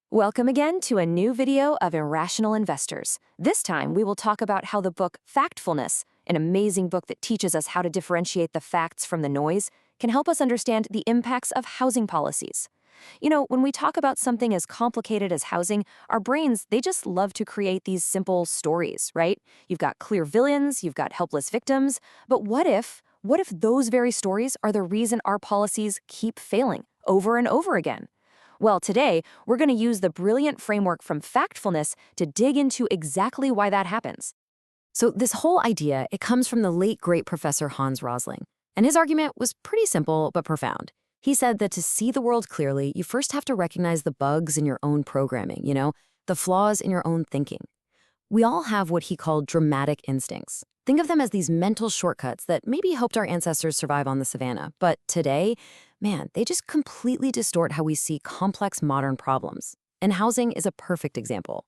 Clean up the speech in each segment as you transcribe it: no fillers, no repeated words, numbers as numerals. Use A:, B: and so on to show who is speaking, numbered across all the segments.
A: Welcome again to a new video of Irrational Investors. This time, we will talk about how the book Factfulness, an amazing book that teaches us how to differentiate the facts from the noise, can help us understand the impacts of housing policies. You know, when we talk about something as complicated as housing, our brains, they just love to create these simple stories, right? You've got clear villains, you've got helpless victims, but what if those very stories are the reason our policies keep failing over and over again? Well, today, we're going to use the brilliant framework from Factfulness to dig into exactly why that happens. So this whole idea, it comes from the late great Professor Hans Rosling. And his argument was pretty simple but profound. He said that to see the world clearly, you first have to recognize the bugs in your own programming, the flaws in your own thinking. We all have what he called dramatic instincts. Think of them as these mental shortcuts that maybe helped our ancestors survive on the savannah. But today, man, they just completely distort how we see complex modern problems. And housing is a perfect example.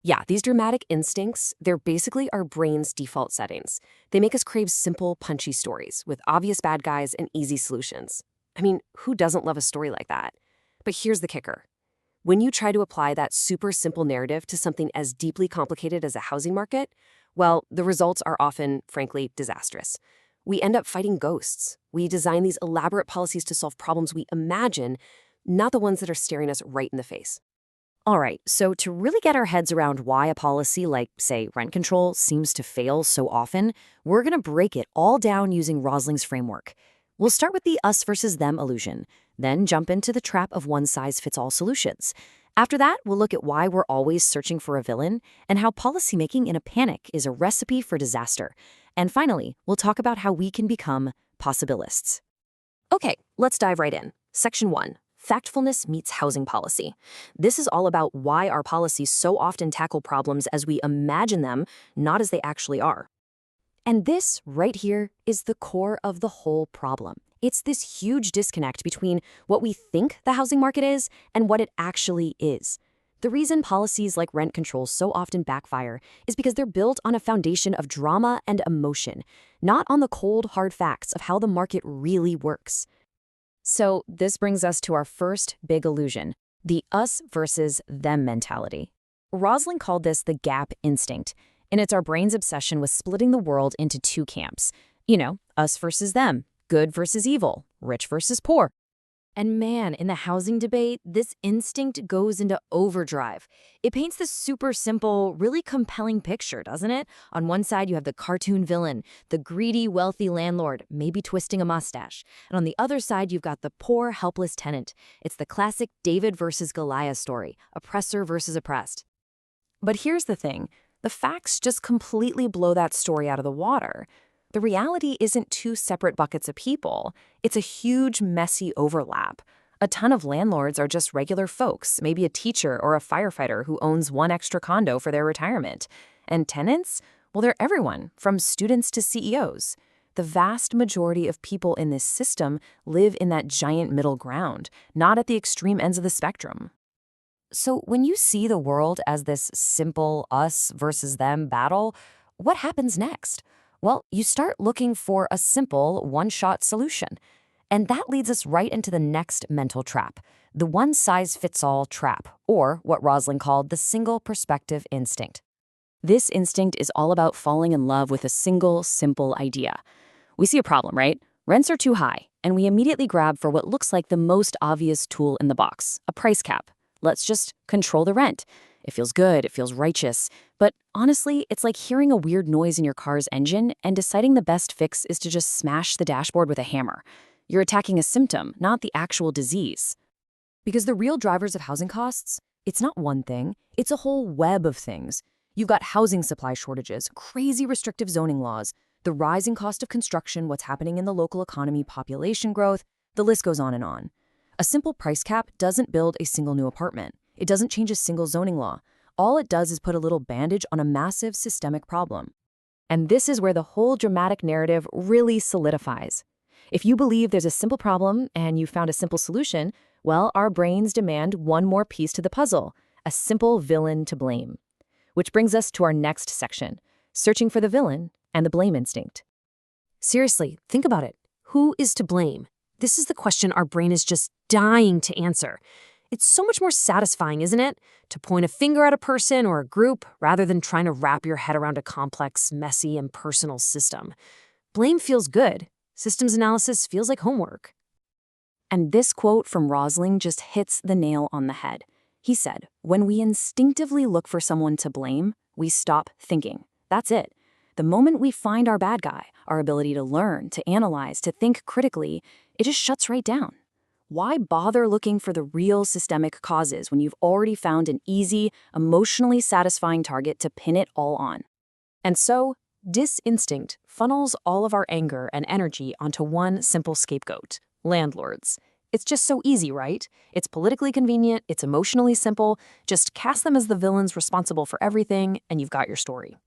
B: Yeah, these dramatic instincts, they're basically our brain's default settings. They make us crave simple, punchy stories with obvious bad guys and easy solutions. I mean, who doesn't love a story like that? But here's the kicker. When you try to apply that super simple narrative to something as deeply complicated as a housing market, well, the results are often, frankly, disastrous. We end up fighting ghosts. We design these elaborate policies to solve problems we imagine, not the ones that are staring us right in the face.
A: All right, so to really get our heads around why a policy like, say, rent control seems to fail so often, we're going to break it all down using Rosling's framework. We'll start with the us versus them illusion, then jump into the trap of one-size-fits-all solutions. After that, we'll look at why we're always searching for a villain and how policymaking in a panic is a recipe for disaster. And finally, we'll talk about how we can become possibilists. Okay, let's dive right in. Section 1. Factfulness meets housing policy. This is all about why our policies so often tackle problems as we imagine them, not as they actually are. And this, right here, is the core of the whole problem. It's this huge disconnect between what we think the housing market is and what it actually is. The reason policies like rent control so often backfire is because they're built on a foundation of drama and emotion, not on the cold, hard facts of how the market really works. So this brings us to our first big illusion, the us versus them mentality. Rosling called this the gap instinct, and it's our brain's obsession with splitting the world into two camps. Us versus them, good versus evil, rich versus poor. And man, in the housing debate, this instinct goes into overdrive. It paints this super simple, really compelling picture, doesn't it? On one side, you have the cartoon villain, the greedy, wealthy landlord, maybe twisting a mustache. And on the other side, you've got the poor, helpless tenant. It's the classic David versus Goliath story, oppressor versus oppressed. But here's the thing. The facts just completely blow that story out of the water. The reality isn't two separate buckets of people. It's a huge, messy overlap. A ton of landlords are just regular folks, maybe a teacher or a firefighter who owns one extra condo for their retirement. And tenants? Well, they're everyone, from students to CEOs. The vast majority of people in this system live in that giant middle ground, not at the extreme ends of the spectrum. So when you see the world as this simple us versus them battle, what happens next? Well, you start looking for a simple, one-shot solution. And that leads us right into the next mental trap, the one-size-fits-all trap, or what Rosling called the single perspective instinct. This instinct is all about falling in love with a single, simple idea. We see a problem, right? Rents are too high, and we immediately grab for what looks like the most obvious tool in the box, a price cap. Let's just control the rent. It feels good, it feels righteous. But honestly, it's like hearing a weird noise in your car's engine and deciding the best fix is to just smash the dashboard with a hammer. You're attacking a symptom, not the actual disease. Because the real drivers of housing costs, it's not one thing, it's a whole web of things. You've got housing supply shortages, crazy restrictive zoning laws, the rising cost of construction, what's happening in the local economy, population growth, the list goes on and on. A simple price cap doesn't build a single new apartment. It doesn't change a single zoning law. All it does is put a little bandage on a massive systemic problem. And this is where the whole dramatic narrative really solidifies. If you believe there's a simple problem and you found a simple solution, well, our brains demand one more piece to the puzzle, a simple villain to blame. Which brings us to our next section, searching for the villain and the blame instinct. Seriously, think about it. Who is to blame? This is the question our brain is just dying to answer.
B: It's so much more satisfying, isn't it? To point a finger at a person or a group rather than trying to wrap your head around a complex, messy, impersonal system. Blame feels good. Systems analysis feels like homework.
A: And this quote from Rosling just hits the nail on the head. He said, "When we instinctively look for someone to blame, we stop thinking. That's it. The moment we find our bad guy, our ability to learn, to analyze, to think critically, it just shuts right down. Why bother looking for the real systemic causes when you've already found an easy, emotionally satisfying target to pin it all on?"
B: And so, disinstinct funnels all of our anger and energy onto one simple scapegoat: landlords. It's just so easy, right? It's politically convenient, it's emotionally simple. Just cast them as the villains responsible for everything, and you've got your story.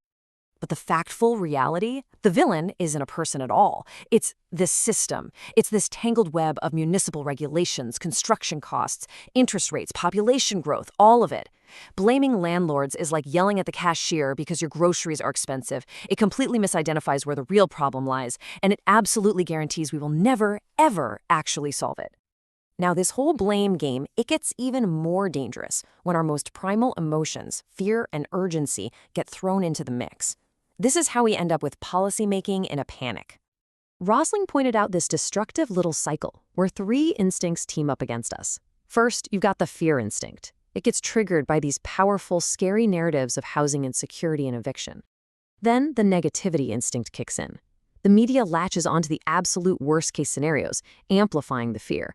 B: But the factful reality, the villain isn't a person at all. It's this system. It's this tangled web of municipal regulations, construction costs, interest rates, population growth, all of it. Blaming landlords is like yelling at the cashier because your groceries are expensive. It completely misidentifies where the real problem lies, and it absolutely guarantees we will never, ever actually solve it. Now, this whole blame game, it gets even more dangerous when our most primal emotions, fear and urgency, get thrown into the mix. This is how we end up with policymaking in a panic. Rosling pointed out this destructive little cycle where three instincts team up against us. First, you've got the fear instinct. It gets triggered by these powerful, scary narratives of housing insecurity and eviction. Then the negativity instinct kicks in. The media latches onto the absolute worst-case scenarios, amplifying the fear.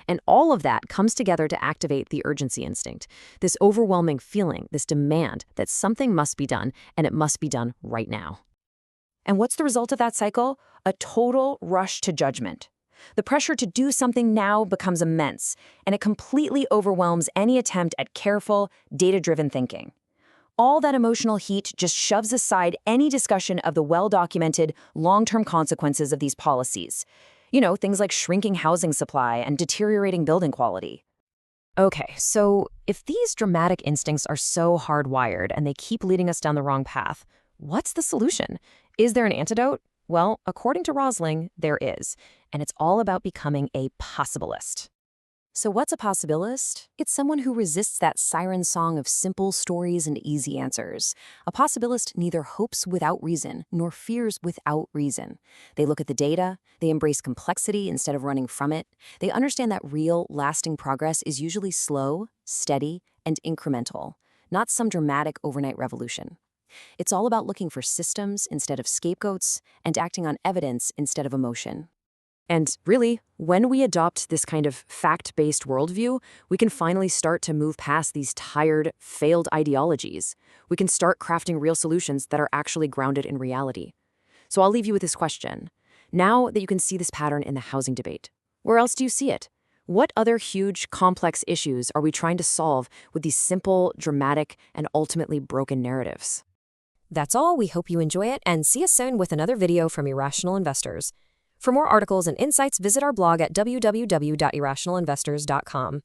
B: And all of that comes together to activate the urgency instinct, this overwhelming feeling, this demand that something must be done, and it must be done right now. And what's the result of that cycle? A total rush to judgment. The pressure to do something now becomes immense, and it completely overwhelms any attempt at careful, data-driven thinking. All that emotional heat just shoves aside any discussion of the well-documented, long-term consequences of these policies. You know, things like shrinking housing supply and deteriorating building quality. Okay, so if these dramatic instincts are so hardwired and they keep leading us down the wrong path, what's the solution? Is there an antidote? Well, according to Rosling, there is, and it's all about becoming a possibilist. So what's a possibilist? It's someone who resists that siren song of simple stories and easy answers. A possibilist neither hopes without reason nor fears without reason. They look at the data, they embrace complexity instead of running from it. They understand that real, lasting progress is usually slow, steady, and incremental, not some dramatic overnight revolution. It's all about looking for systems instead of scapegoats and acting on evidence instead of emotion. And really, when we adopt this kind of fact-based worldview, we can finally start to move past these tired, failed ideologies. We can start crafting real solutions that are actually grounded in reality. So I'll leave you with this question. Now that you can see this pattern in the housing debate, where else do you see it? What other huge, complex issues are we trying to solve with these simple, dramatic, and ultimately broken narratives? That's all. We hope you enjoy it, and see us soon with another video from Irrational Investors. For more articles and insights, visit our blog at www.irrationalinvestors.com.